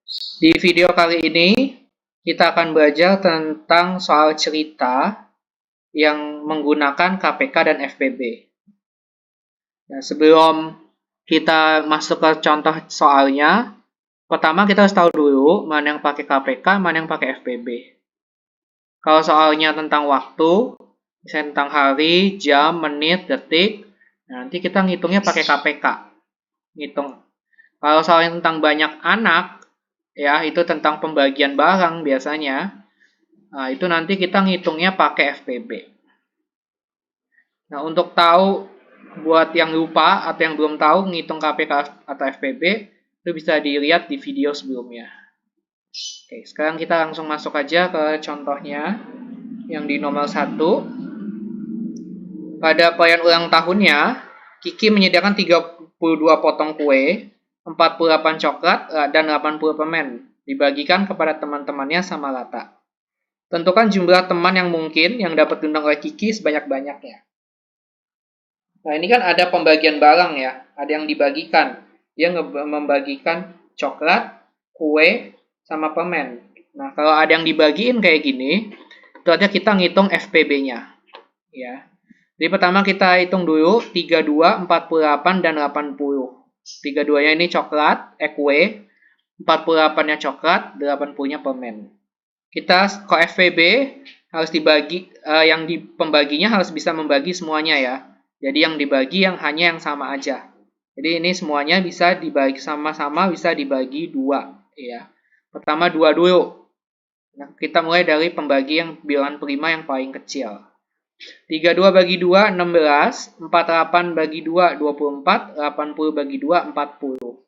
Di video kali ini, kita akan belajar tentang soal cerita yang menggunakan KPK dan FPB. Nah, sebelum kita masuk ke contoh soalnya, pertama kita harus tahu dulu mana yang pakai KPK, mana yang pakai FPB. Kalau soalnya tentang waktu, misalnya tentang hari, jam, menit, detik, nanti kita ngitungnya pakai KPK. Ngitung. Kalau soalnya tentang banyak anak, ya itu tentang pembagian barang biasanya. Nah, itu nanti kita ngitungnya pakai FPB. Nah, untuk tahu buat yang lupa atau yang belum tahu ngitung KPK atau FPB, itu bisa dilihat di video sebelumnya. Oke, sekarang kita langsung masuk aja ke contohnya yang di nomor 1. Pada perayaan ulang tahunnya, Kiki menyediakan 32 potong kue, 48 coklat, dan 80 permen. Dibagikan kepada teman-temannya sama rata. Tentukan jumlah teman yang mungkin yang dapat diundang oleh Kiki sebanyak-banyaknya. Nah, ini kan ada pembagian barang ya. Ada yang dibagikan. Dia membagikan coklat, kue, sama permen. Nah, kalau ada yang dibagiin kayak gini, itu artinya kita ngitung FPB-nya. Ya. Jadi pertama kita hitung dulu 32, 48, dan 80. 32-nya ini coklat, kue. 48-nya coklat, 80-nya permen. Kita kok FPB harus dibagi, yang di pembaginya harus bisa membagi semuanya ya. Jadi yang dibagi hanya yang sama aja. Jadi ini semuanya bisa dibagi sama-sama, bisa dibagi 2 ya. Pertama 2 dulu. Nah, kita mulai dari pembagi yang bilangan prima yang paling kecil. 32 bagi 2, 16. 48 bagi 2, 24. 80 bagi 2, 40.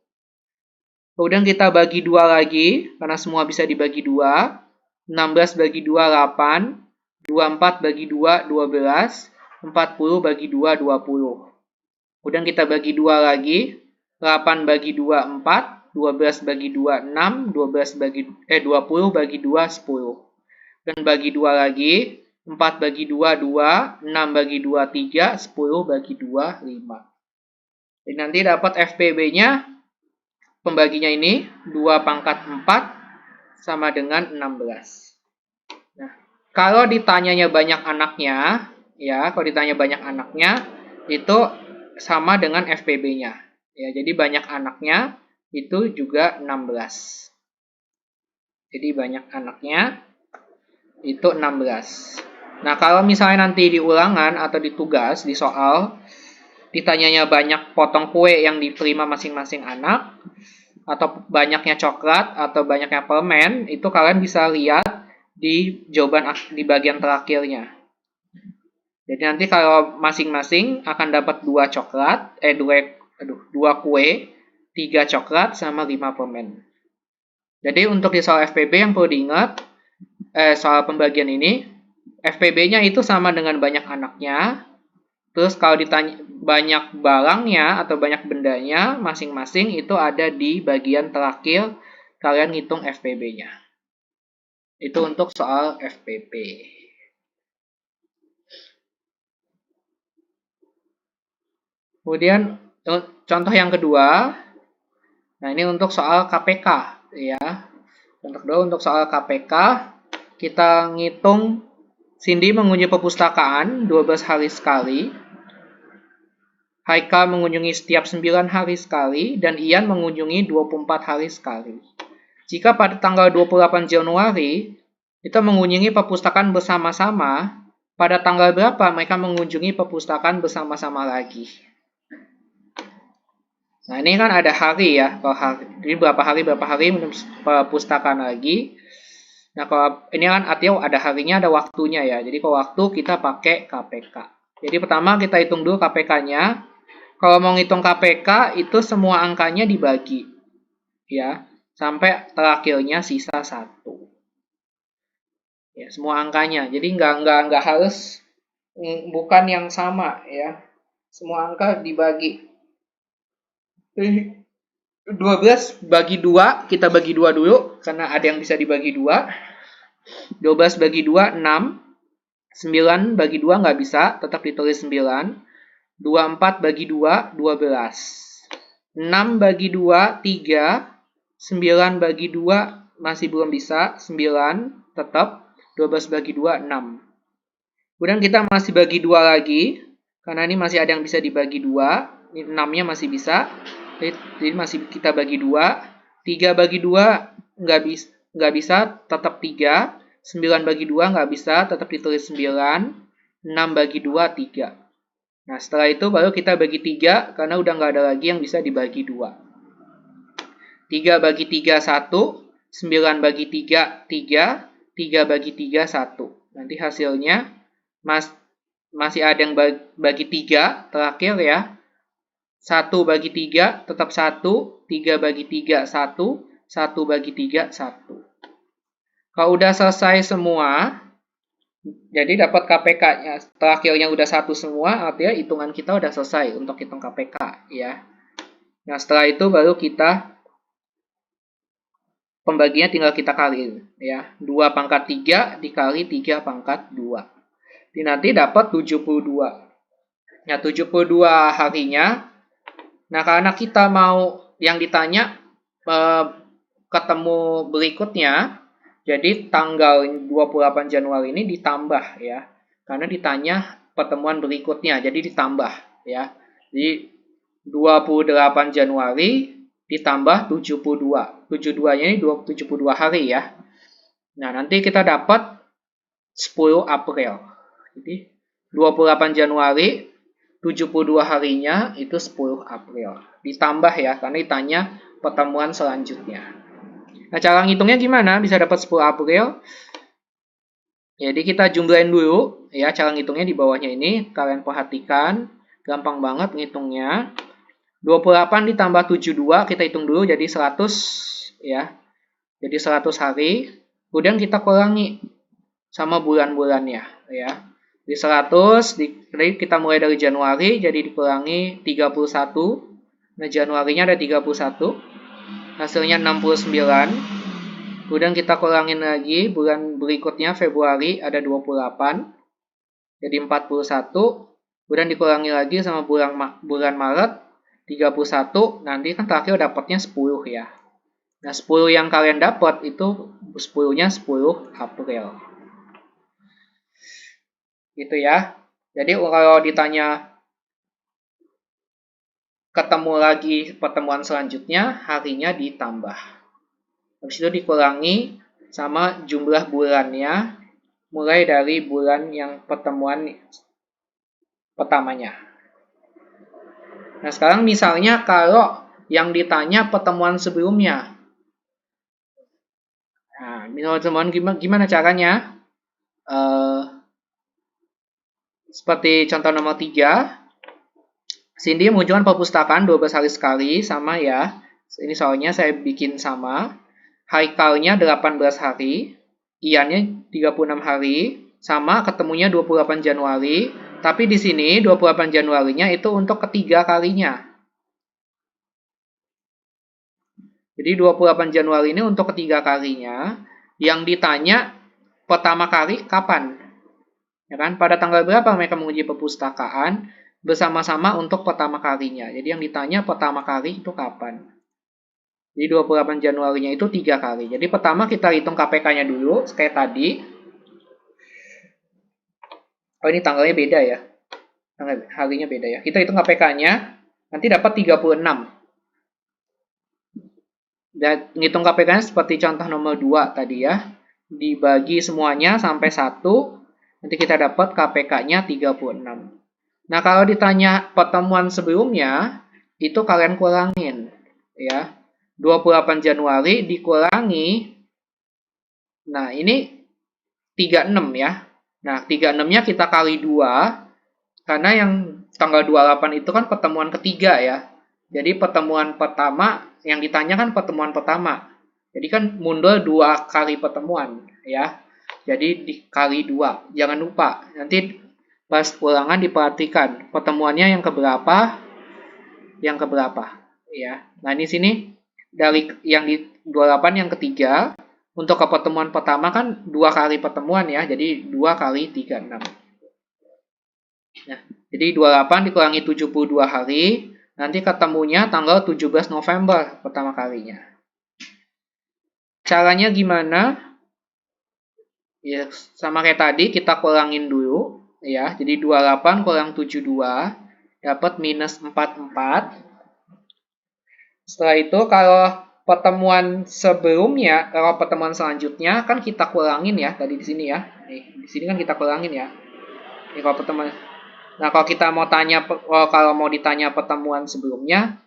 Kemudian kita bagi 2 lagi, karena semua bisa dibagi 2. 16 bagi 2, 8. 24 bagi 2, 12. 40 bagi 2, 20. Kemudian kita bagi 2 lagi. 8 bagi 2, 4. 12 bagi 2, 6. 20 bagi 2, 10. Dan bagi 2 lagi. 4 bagi 2, 2. 6 bagi 2, 3. 10 bagi 2, 5. Jadi nanti dapat FPB-nya, pembaginya ini 2 pangkat 4 sama dengan 16. Nah, kalau ditanyanya banyak anaknya, ya, kalau ditanya banyak anaknya, itu sama dengan FPB-nya. Ya, jadi banyak anaknya itu juga 16. Jadi banyak anaknya itu 16. Nah, kalau misalnya nanti di ulangan atau di tugas, di soal, ditanyanya banyak potong kue yang diterima masing-masing anak, atau banyaknya coklat, atau banyaknya permen, itu kalian bisa lihat di jawaban di bagian terakhirnya. Jadi nanti kalau masing-masing akan dapat 2 coklat, 2 kue, 3 coklat, sama 5 permen. Jadi untuk di soal FPB yang perlu diingat, soal pembagian ini, FPB-nya itu sama dengan banyak anaknya. Terus kalau ditanya banyak barangnya atau banyak bendanya, masing-masing itu ada di bagian terakhir, kalian hitung FPB-nya. Itu untuk soal FPB. Kemudian contoh yang kedua, nah ini untuk soal KPK ya. Contoh kedua untuk soal KPK, kita ngitung Cindy mengunjungi perpustakaan 12 hari sekali. Haikal mengunjungi setiap 9 hari sekali, dan Ian mengunjungi 24 hari sekali. Jika pada tanggal 28 Januari, kita mengunjungi perpustakaan bersama-sama, pada tanggal berapa mereka mengunjungi perpustakaan bersama-sama lagi? Nah, ini kan ada hari ya. Jadi berapa hari perpustakaan lagi. Nah, kalau ini kan artinya ada harinya, ada waktunya ya. Jadi kalau waktu kita pakai KPK. Jadi pertama kita hitung dulu KPK-nya. Kalau mau ngitung KPK itu semua angkanya dibagi. Ya, sampai terakhirnya sisa 1. Ya, semua angkanya. Jadi nggak harus bukan yang sama ya. Semua angka dibagi. 12 bagi 2, kita bagi 2 dulu, karena ada yang bisa dibagi 2. 12 bagi 2, 6. 9 bagi 2 nggak bisa, tetap ditulis 9. 24 bagi 2, 12. 6 bagi 2, 3. 9 bagi 2 masih belum bisa, 9 tetap, 12 bagi 2, 6. Kemudian kita masih bagi 2 lagi, karena ini masih ada yang bisa dibagi 2, ini 6-nya masih bisa, jadi masih kita bagi 2, 3 bagi 2 nggak bisa, tetap 3, 9 bagi 2 nggak bisa, tetap ditulis 9, 6 bagi 2, 3. Nah, setelah itu baru kita bagi 3, karena udah nggak ada lagi yang bisa dibagi 2. 3 bagi 3, 1. 9 bagi 3, 3. 3 bagi 3, 1. Nanti hasilnya masih ada yang bagi 3, terakhir ya. 1 bagi 3, tetap 1. 3 bagi 3, 1. 1 bagi 3, 1. Kalau udah selesai semua, jadi dapat KPK-nya, terakhirnya udah 1 semua, artinya hitungan kita udah selesai untuk hitung KPK ya. Nah, setelah itu baru kita pembagiannya tinggal kita kali ya. 2 pangkat 3 dikali 3 pangkat 2. Jadi nanti dapat 72. Nah, 72 harinya. Nah, karena kita mau yang ditanya ketemu berikutnya, jadi tanggal 28 Januari ini ditambah ya. Karena ditanya pertemuan berikutnya, jadi ditambah ya. Jadi 28 Januari ditambah 72. 72-nya ini 72 hari ya. Nah, nanti kita dapat 10 April. Jadi 28 Januari 72 harinya itu 10 April. Ditambah ya, karena ditanya pertemuan selanjutnya. Nah, cara ngitungnya gimana? Bisa dapat 10 April. Jadi kita jumlahin dulu ya, cara ngitungnya di bawahnya ini. Kalian perhatikan, gampang banget ngitungnya. 28 ditambah 72, kita hitung dulu jadi 100 ya. Jadi 100 hari. Kemudian kita kurangi sama bulan-bulannya ya. Di 100, jadi kita mulai dari Januari, jadi dikurangi 31. Nah, Januarinya ada 31. Hasilnya 69. Kemudian kita kurangin lagi, bulan berikutnya Februari ada 28. Jadi 41. Kemudian dikurangi lagi sama bulan Maret 31, nanti kan terakhir dapatnya 10 ya. Nah, 10 yang kalian dapat itu 10-nya 10 April. Gitu ya. Jadi kalau ditanya ketemu lagi pertemuan selanjutnya, harinya ditambah. Habis itu dikurangi sama jumlah bulannya, mulai dari bulan yang pertemuan pertamanya. Nah, sekarang misalnya kalau yang ditanya pertemuan sebelumnya. Nah, misalnya teman gimana caranya? Seperti contoh nomor 3, Cindy mengunjungi perpustakaan 12 hari sekali, sama ya. Ini soalnya saya bikin sama. Haikalnya 18 hari, Iannya 36 hari, sama ketemunya 28 Januari. Tapi di sini 28 Januarinya itu untuk ketiga kalinya. Jadi 28 Januari ini untuk ketiga kalinya. Yang ditanya pertama kali kapan? Ya kan? Pada tanggal berapa mereka menguji perpustakaan bersama-sama untuk pertama kalinya. Jadi yang ditanya pertama kali itu kapan? Jadi 28 Januarinya itu 3 kali. Jadi pertama kita hitung KPK-nya dulu, kayak tadi. Oh, ini tanggalnya beda ya. Harinya beda ya. Kita hitung KPK-nya, nanti dapat 36. Dan ngitung KPK-nya seperti contoh nomor 2 tadi ya. Dibagi semuanya sampai 1, nanti kita dapat KPK-nya 36. Nah, kalau ditanya pertemuan sebelumnya, itu kalian kurangin ya. 28 Januari dikurangi, nah ini 36 ya. Nah, 36-nya kita kali 2, karena yang tanggal 28 itu kan pertemuan ketiga ya. Jadi pertemuan pertama, yang ditanya kan pertemuan pertama. Jadi kan mundur 2 kali pertemuan ya. Jadi dikali 2. Jangan lupa, nanti pas ulangan diperhatikan pertemuannya yang keberapa, ya. Nah, di sini dari yang di 28 yang ketiga, untuk ke pertemuan pertama kan 2 kali pertemuan ya. Jadi 2 kali 36. Nah, jadi 28 dikurangi 72 hari, nanti ketemunya tanggal 17 November pertama kalinya. Caranya gimana? Ya, sama kayak tadi kita kurangin dulu ya. Jadi 28 kurang 72 dapat minus 44. Setelah itu kalau pertemuan sebelumnya, kalau pertemuan selanjutnya kan kita kurangin ya tadi di sini ya. Nih, di sini kan kita kurangin ya. Ini kalau pertemuan. Nah, kalau kita mau tanya kalau mau ditanya pertemuan sebelumnya,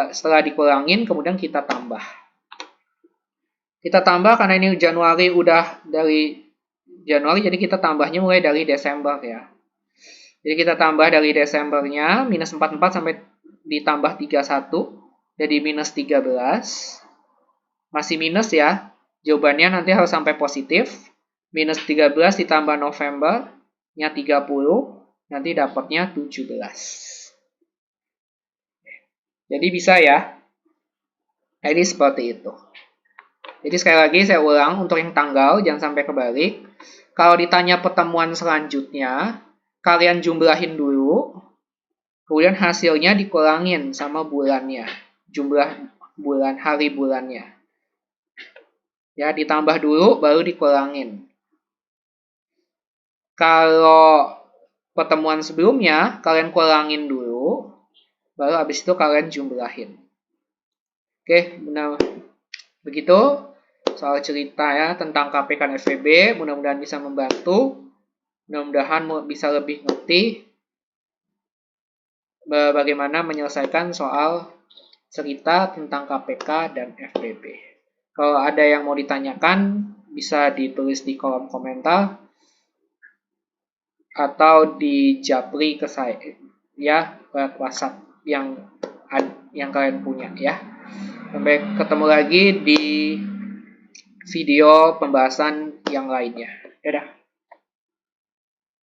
setelah dikurangin kemudian kita tambah. Kita tambah karena ini Januari udah dari Januari, jadi kita tambahnya mulai dari Desember ya. Jadi kita tambah dari Desembernya, minus 44 sampai ditambah 31, jadi minus 13. Masih minus ya, jawabannya nanti harus sampai positif. Minus 13 ditambah November-nya 30, nanti dapatnya 17. Jadi bisa ya, jadi seperti itu. Jadi sekali lagi saya ulang untuk yang tanggal, jangan sampai kebalik. Kalau ditanya pertemuan selanjutnya, kalian jumlahin dulu, kemudian hasilnya dikurangin sama bulannya, jumlah bulan hari bulannya. Ya, ditambah dulu baru dikurangin. Kalau pertemuan sebelumnya, kalian kurangin dulu, baru habis itu kalian jumlahin. Oke, benar. Begitu soal cerita ya tentang KPK dan FVB, mudah-mudahan bisa membantu. Mudah-mudahan bisa lebih ngerti bagaimana menyelesaikan soal cerita tentang KPK dan FVB. Kalau ada yang mau ditanyakan, bisa ditulis di kolom komentar atau di japri ke saya ya, ke WhatsApp yang kalian punya ya. Sampai ketemu lagi di video pembahasan yang lainnya. Dadah.